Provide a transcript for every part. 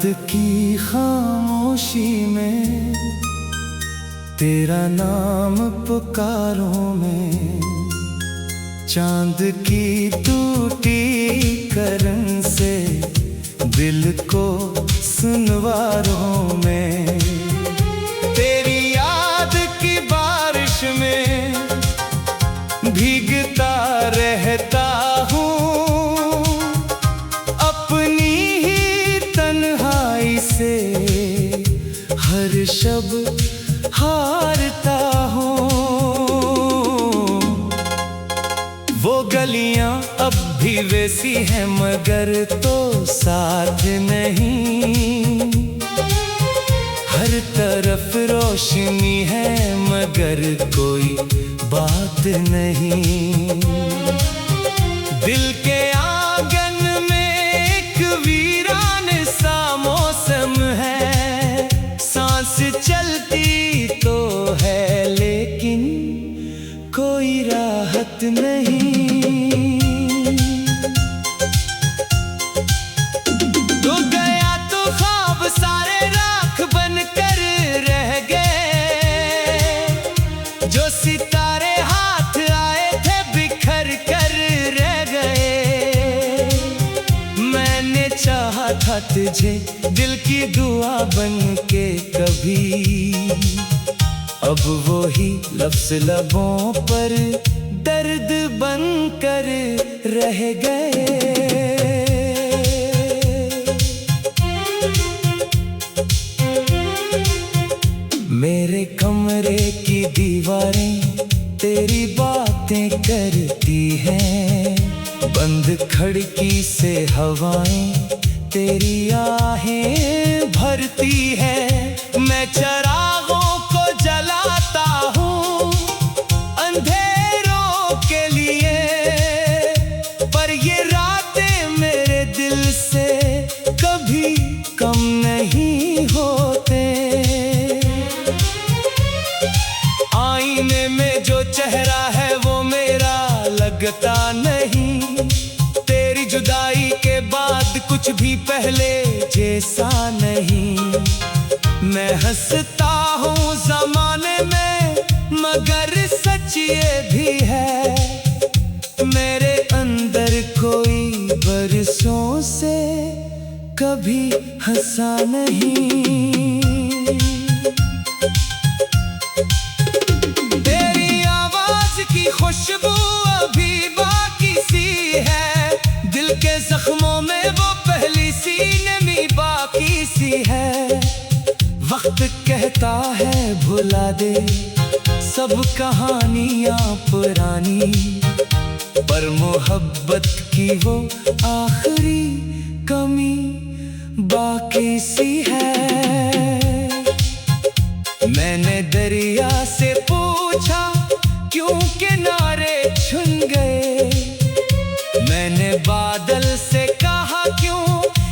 रात की खामोशी में तेरा नाम पुकारूं मैं, चांद की टूटी करन से दिल को सुनवारूं मैं। तेरी याद की बारिश में भीगता रहता हूँ, अपनी ही तन्हाई से हर शब हारता हूँ। वो गलियां अब भी वैसी हैं मगर तो साथ नहीं, हर तरफ रोशनी है मगर कोई बात नहीं। दिल के आंगन में एक वीरान सा मौसम है, सांस चलती तो है लेकिन कोई राहत नहीं। तू गया तो ख्वाब सारे राख बनकर रह गए, जो सितारे हाथ आए थे बिखर कर रह गए। मैंने चाहा था तुझे दिल की दुआ बन के कभी, अब वो ही लफ्ज़ लबों पर दर्द बन कर रह गए। मेरे कमरे की दीवारें तेरी बातें करती हैं, बंद खिड़की से हवाएं तेरी आहें भरती है। मैं चिरागों को जलाता हूँ अंधेरों के लिए, पर ये रातें मेरे दिल से कभी कम नहीं होते। आईने में जो चेहरा है वो मेरा लगता नहीं, तेरी जुदाई के बाद कुछ भी पहले जैसा नहीं। मैं हंसता हूँ ज़माने में मगर सच ये भी है, मेरे अंदर कोई बरसों से कभी हंसा नहीं। तेरी आवाज की खुशबू अभी बाकी सी है, दिल के जख्मों में वो पहली सी नमी बाकी सी है। वक्त कहता है भुला दे सब कहानियां पुरानी, पर मोहब्बत की वो आखिरी कमी बाकी सी है। मैंने दरिया से पूछा क्यों किनारे छुन गए, मैंने बादल से कहा क्यों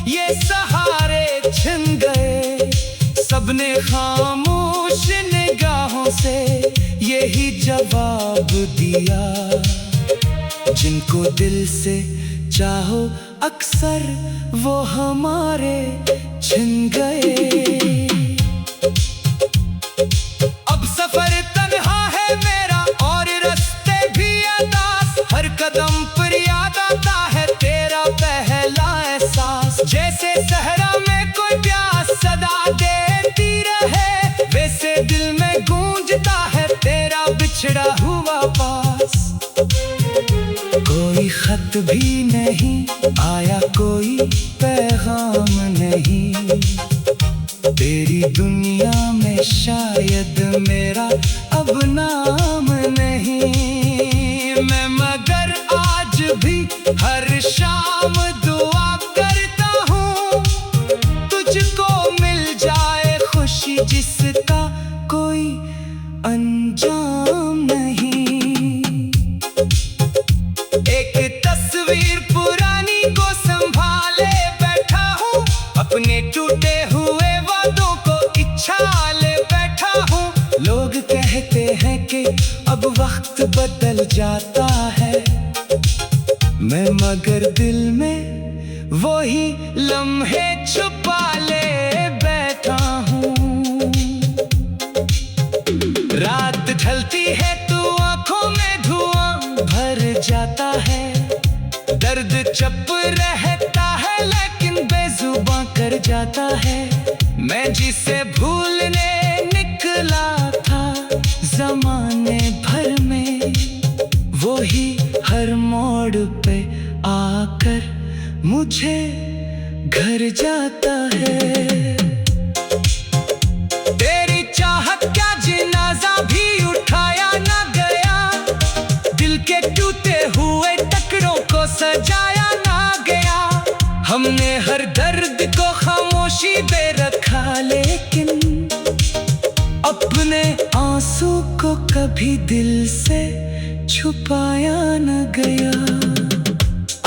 ये सहारे छिन गए। सबने खामोश निगाहों से यही जवाब दिया, जिनको दिल से चाहो अक्सर वो हमारे छिन गए। अब सफर तन्हा है मेरा और रास्ते भी अदास, हर कदम पर याद आता है तेरा पहला एहसास। जैसे सहरा में कोई प्यास सदा देती रहे, वैसे दिल में गूंजता है तेरा बिछड़ा हुआ पास। कोई खत भी नहीं आया, कोई पैगाम नहीं, तेरी दुनिया में शायद मेरा अब नाम नहीं। मैं मगर आज भी हर शाम दुआ करता हूँ तुझको मिल जाए खुशी जिसका कोई अंजाम नहीं। एक तस्वीर पुरानी को संभाले बैठा हूँ, अपने टूटे हुए वादों को इच्छाले बैठा हूँ। लोग कहते हैं कि अब वक्त बदल जाता है, मैं मगर दिल में वही लम्हे छुपा ले है तू, आंखों में धुआं भर जाता है। दर्द चुप रहता है लेकिन बेजुबां कर जाता है। मैं जिसे भूलने निकला था जमाने भर में, वो ही हर मोड़ पे आकर मुझे घर जाता है। तेरी चाहत का जनाजा भी उठाया ना गया, दिल के टूटे हुए टुकड़ों को सजाया ना गया। हमने हर दर्द को खामोशी पे रखा, लेकिन अपने आंसू को कभी दिल से छुपाया न गया।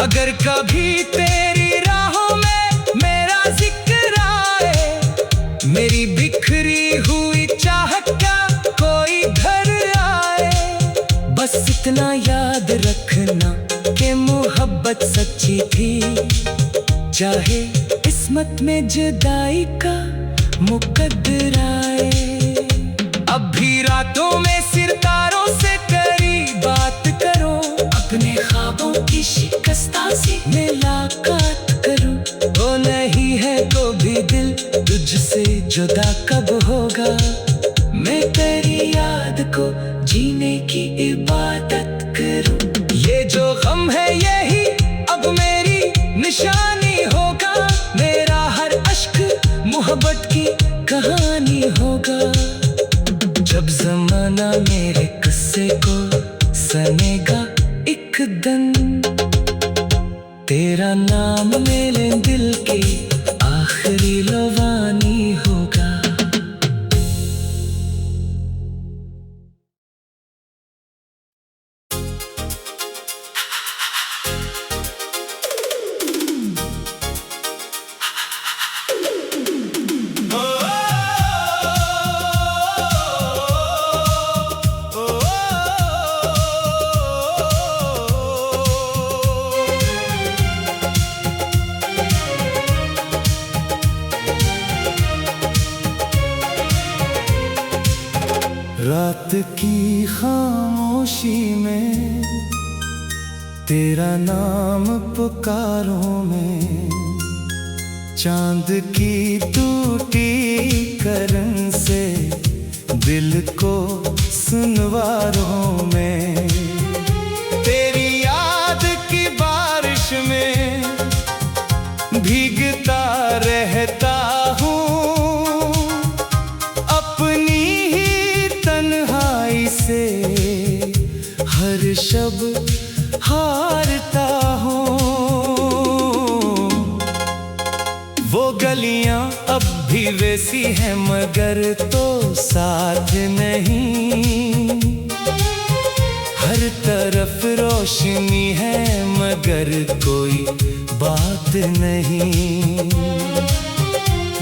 अगर कभी तेरी राहों में मेरा जिक्र आए, मेरी बिखरी हुई चाहत का कोई घर आए, बस इतना याद रखना कि मोहब्बत सच्ची थी, चाहे किस्मत में जुदाई का मुकद्दर आए। अब भी रातों में सितारों से करीब बात करो, अपने ख्वाबों की शिकस्ता से मुलाकात करो। वो नहीं है तो भी दिल तुझसे जुदा कब होगा, मैं तेरी याद को जीने की इबादत करूं। ये जो गम है यही अब मेरी निशानी होगा, मेरा हर अश्क मोहब्बत की कहानी होगा। जब ज़माना मेरे किस्से को सुनेगा एक दिन, तेरा नाम मेरे दिल की आखिरी लवानी होगा। रात की खामोशी में तेरा नाम पुकारूं मैं, चांद की टूटी करन से दिल को सुनवारूं मैं। तेरी याद की बारिश में भीगता रहता हूँ, से हर शब हारता हूँ। वो गलियां अब भी वैसी हैं मगर तो साथ नहीं, हर तरफ रोशनी है मगर कोई बात नहीं।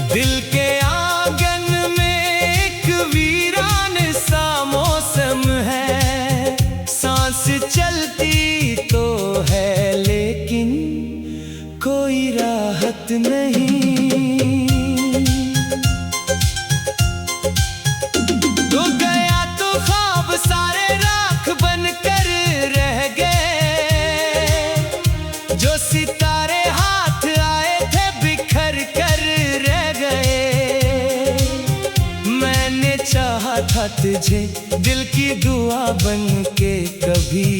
दिल के आंगन में एक वीरान सा मौसम है, सांस चलती तो है लेकिन कोई राहत नहीं। तो गया तो ख्वाब सारे राख बनकर रह गए, जो सितारे हाथ आए थे बिखर कर रह गए। मैंने चाहा था तुझे दिल की दुआ बन के कभी,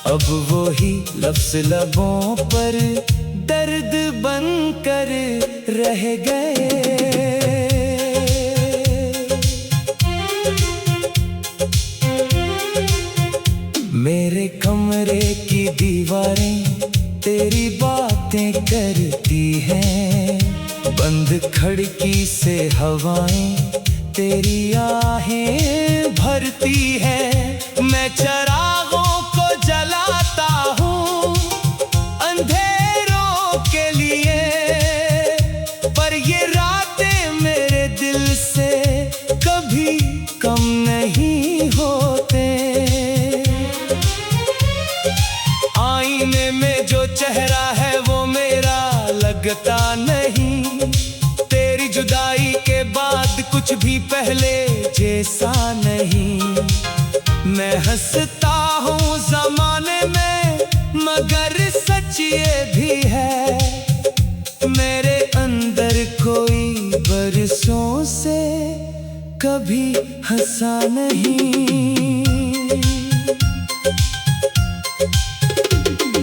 अब वो ही लफ्ज़ लबों पर दर्द बन कर रह गए। मेरे कमरे की दीवारें तेरी बातें करती हैं, बंद खिड़की से हवाएं तेरी आहें भरती है। मैं चिरागों को जलाता हूँ अंधेरों के लिए, पर ये रातें मेरे दिल से कभी कम नहीं होते। आईने में जो चेहरा है वो मेरा लगता नहीं, तेरी जुदाई के बाद कुछ भी पहले जैसा नहीं। मैं हंसता हूँ जमाने में, मगर सच ये भी है मेरे अंदर कोई बरसों से कभी हंसा नहीं।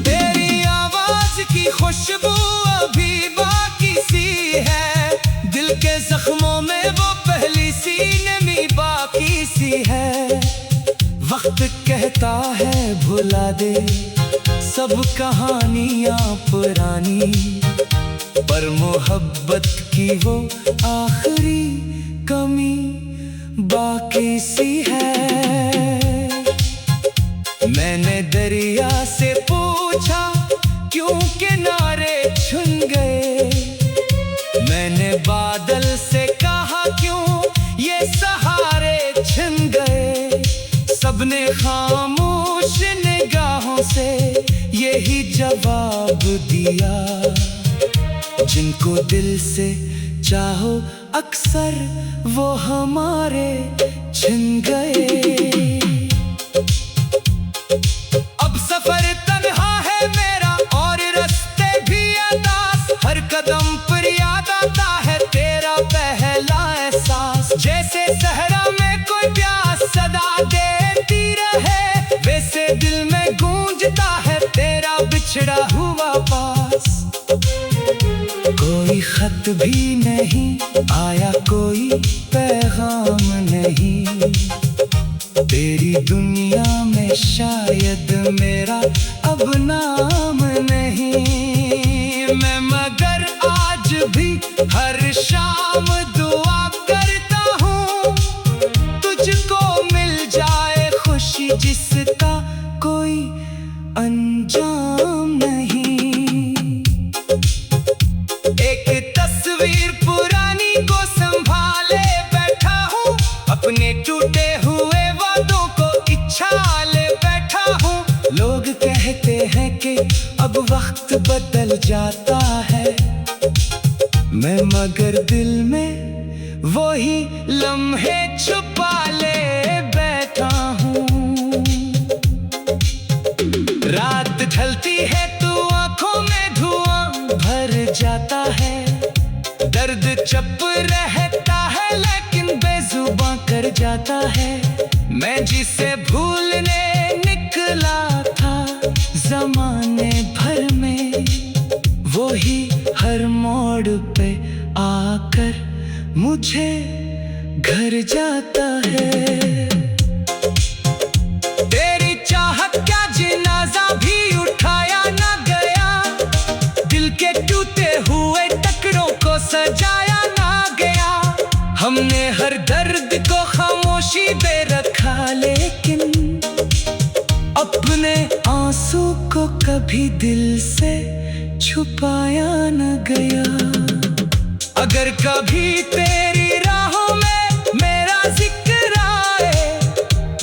तेरी आवाज की खुशबू अभी बाकी सी है, दिल के जख्मों में वो पहली सी नमी बाकी सी है। वक्त कहता है भुला दे सब कहानियां पुरानी, पर मोहब्बत की वो आखिरी कमी बाकी सी है। मैंने दरिया से पूछा क्यों किनारे छुन गए, मैंने बादल से कहा क्यों ये सहारे छिन गए। सबने खामोश निगाहों से यही जवाब दिया, जिनको दिल से चाहो अक्सर वो हमारे छिन गए। अब सफर तन्हा है मेरा और रास्ते भी अदास, हर कदम पर याद आता है तेरा पहला एहसास। जैसे सहरा में कोई प्यास सदा देती रहे, वैसे दिल में गूंजता है तेरा बिछड़ा हुआ पास। कोई खत भी नहीं आया, कोई पैगाम नहीं, तेरी दुनिया में शायद मेरा अब नाम नहीं। मैं मगर आज भी हर शाम दुआ करता हूँ, तुझको मिल जाए खुशी जिसका कोई अंजाम नहीं। एक तस्वीर पुरानी को संभाले बैठा हूँ, अपने टूटे हुए वादों को इच्छाले बैठा हूँ। लोग कहते हैं कि अब वक्त बदल जाता है, मैं मगर दिल में वही लम्हे छुपा ले बैठा हूँ। रात ढलती है तो आंखों में धुआं भर जाता है, दर्द चुप रहता है लेकिन बेजुबां कर जाता है। मैं जिसे भूलने निकला था जमाने भर में, वो ही हर मोड़ पे आकर मुझे घर जाता है। तेरी चाहत का जनाजा भी उठाया ना गया, दिल के टूटे हुए टुकड़ों को सजाया ना गया। हमने हर दर्द को खामोशी दे रखा, लेकिन अपने आंसू को कभी दिल से छुपाया न गया। अगर कभी तेरी राहों में मेरा जिक्र आए,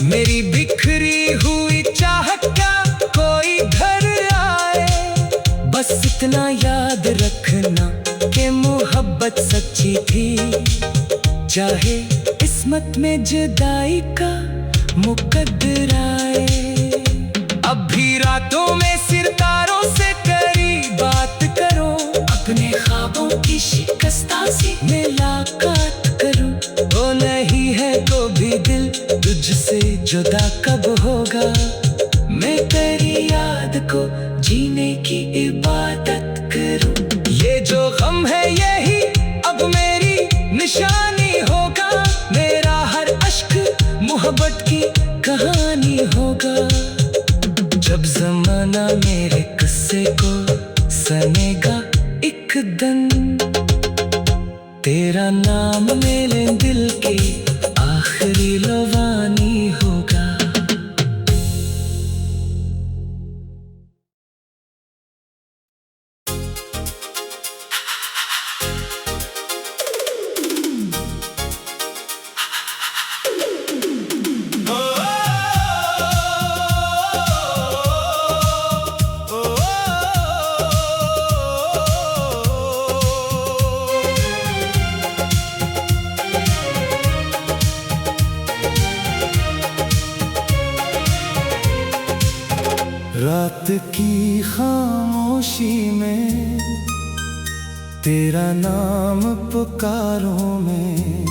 मेरी बिखरी हुई चाहत का कोई घर आए, बस इतना याद रखना कि मोहब्बत सच्ची थी, चाहे किस्मत में जुदाई का मुकद्दर आए। अब भी रातों में सितारों से करी बात करो, अपने ख्वाबों की शिकस्तासी मुलाकात करो। वो नहीं है तो भी दिल तुझसे जुदा कब होगा, मैं तेरी याद को जीने की इबादत करूं। ये जो गम है यही अब मेरी निशानी होगा, मेरा हर अश्क मोहब्बत की कहानी होगा। जब जमाना मेरे किस्से को सुनेगा एक दिन, तेरा नाम मेरे दिल की आखिरी लवानी होगा। रात की खामोशी में तेरा नाम पुकारूं मैं,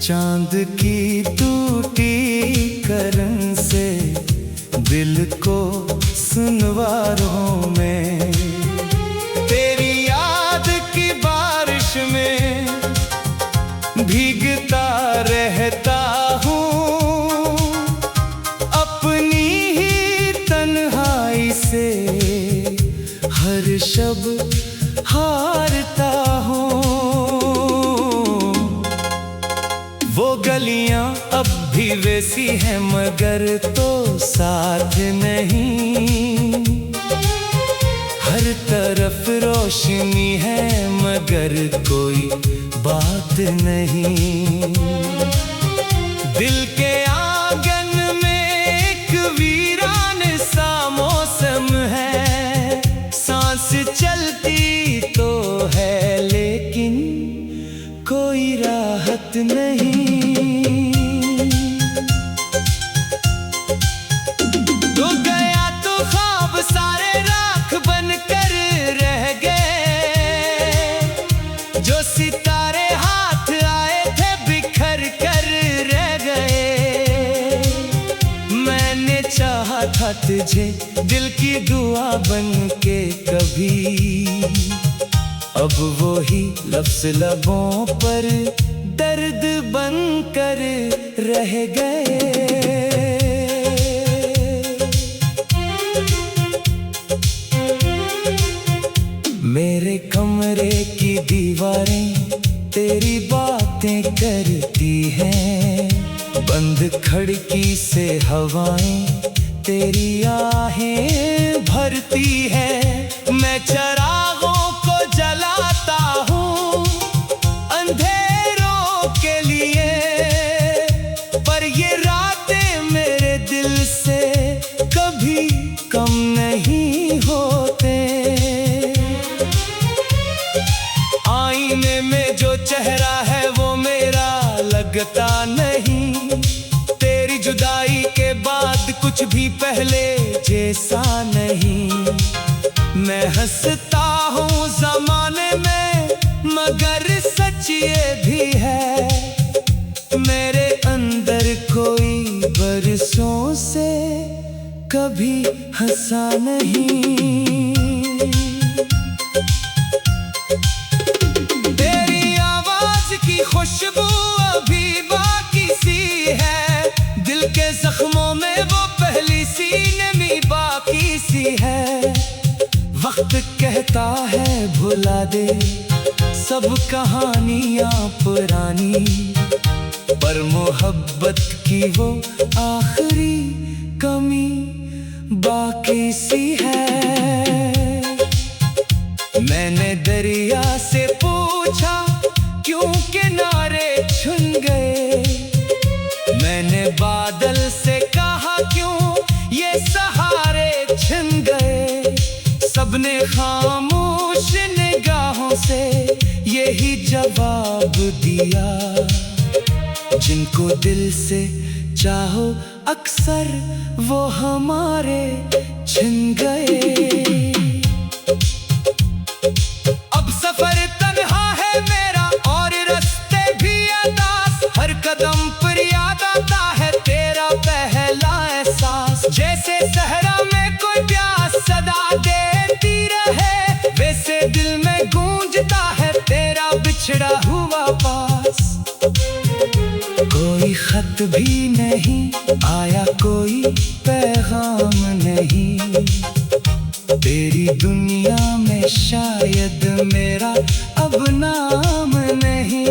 चांद की टूटी करन से दिल को सुनवारूं मैं। तेरी याद की बारिश में भीगता रहता हूँ, अपनी ही तन्हाई से हर शब हारता हूँ। वो गलियां अब भी वैसी हैं मगर तो साथ नहीं, हर तरफ रोशनी है मगर कोई बात नहीं। दिल के आंगन में एक वीरान सा मौसम है, सांस चलती तो है लेकिन कोई राहत नहीं। तो गया तो ख्वाब सारे राख बनकर रह गए, जो सितारे हाथ आए थे बिखर कर रह गए। मैंने चाहा था तुझे दिल की दुआ बन के कभी, अब वो ही लफ्ज़ लबों पर दर्द बन कर रह गए। मेरे कमरे की दीवारें तेरी बातें करती हैं, बंद खिड़की से हवाएं तेरी आहें भरती है। मैं चरागों को जलाता हूँ अंधेरों के लिए, पर ये रातें मेरे दिल से कभी कम नहीं होते। आईने में जो चेहरा है वो मेरा लगता नहीं, तेरी जुदाई के बाद कुछ भी पहले जैसा नहीं। मैं हंसता हूँ ज़माने में मगर सच ये भी है, मेरे अंदर कोई बरसों से कभी हंसा नहीं। तेरी आवाज की खुशबू अभी बाकी सी है, दिल के जख्मों में वो पहली सी नमी बाकी सी है। वक्त कहता है भुला दे सब कहानियां पुरानी, पर मोहब्बत की वो आखिरी कमी बाकी सी है। मैंने दरिया से पूछा क्यों किनारे छुन गए, मैंने बादल से कहा क्यों ये सहारे छिन गए। सबने खामोश निगाहों से यही जवाब दिया, जिनको दिल से चाहो अक्सर वो हमारे छिन गए। अब सफर तन्हा है मेरा और रास्ते भी अदास, हर कदम पर याद आता है तेरा पहला एहसास। जैसे सहरा में कोई प्यास सदा देती रहे, वैसे दिल में गूंजता है तेरा बिछड़ा हुआ पास। कोई खत भी नहीं आया, कोई पैगाम नहीं, तेरी दुनिया में शायद मेरा अब नाम नहीं।